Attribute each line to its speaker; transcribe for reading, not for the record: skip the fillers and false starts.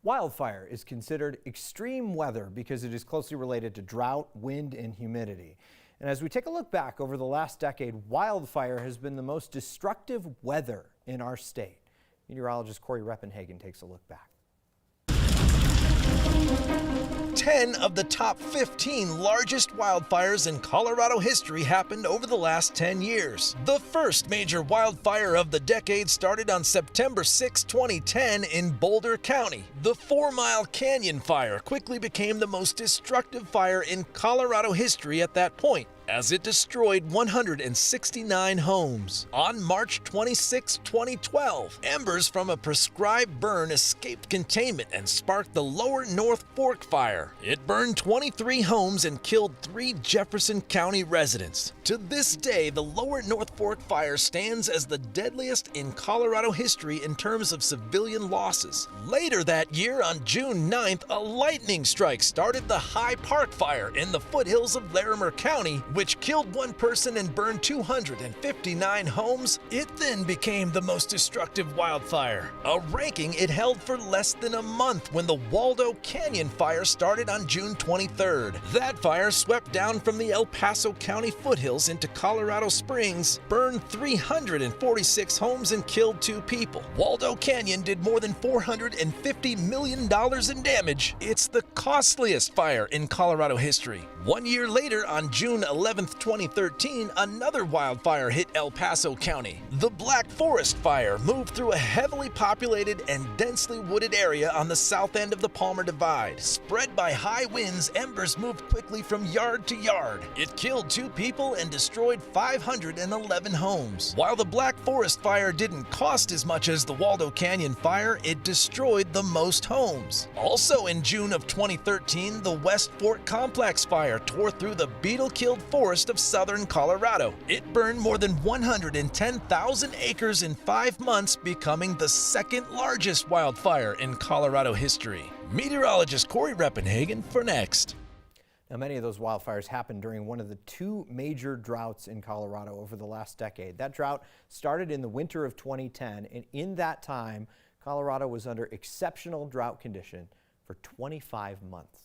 Speaker 1: Wildfire is considered extreme weather because it is closely related to drought, wind, and humidity. And as we take a look back over the last decade, wildfire has been the most destructive weather in our state. Meteorologist Corey Reppenhagen takes a look back.
Speaker 2: 10 of the top 15 largest wildfires in Colorado history happened over the last 10 years. The first major wildfire of the decade started on September 6, 2010 in Boulder County. The 4 Mile Canyon fire quickly became the most destructive fire in Colorado history at that point, as it destroyed 169 homes. On March 26, 2012, embers from a prescribed burn escaped containment and sparked the Lower North Fork fire. It burned 23 homes and killed 3 Jefferson County residents. To this day, the Lower North Fork fire stands as the deadliest in Colorado history in terms of civilian losses. Later that year, on June 9th, a lightning strike started the High Park fire in the foothills of Larimer County, which killed 1 person and burned 259 homes. It then became the most destructive wildfire, a ranking it held for less than a month when the Waldo Canyon fire started on June 23rd. That fire swept down from the El Paso County foothills into Colorado Springs, burned 346 homes and killed 2 people. Waldo Canyon did more than $450 million in damage. It's the costliest fire in Colorado history. 1 year later, on June 11, 2013, another wildfire hit El Paso County. The Black Forest fire moved through a heavily populated and densely wooded area on the south end of the Palmer Divide. Spread by high winds, embers moved quickly from yard to yard. It killed 2 people and destroyed 511 homes. While the Black Forest fire didn't cost as much as the Waldo Canyon fire, it destroyed the most homes. Also in June of 2013, the West Fork Complex fire tore through the beetle-killed forest of southern Colorado. It burned more than 110,000 acres in 5 months, becoming the second largest wildfire in Colorado history. Meteorologist Corey Reppenhagen for Next.
Speaker 1: Now, many of those wildfires happened during one of the 2 major droughts in Colorado over the last decade. That drought started in the winter of 2010, and in that time, Colorado was under exceptional drought condition for 25 months.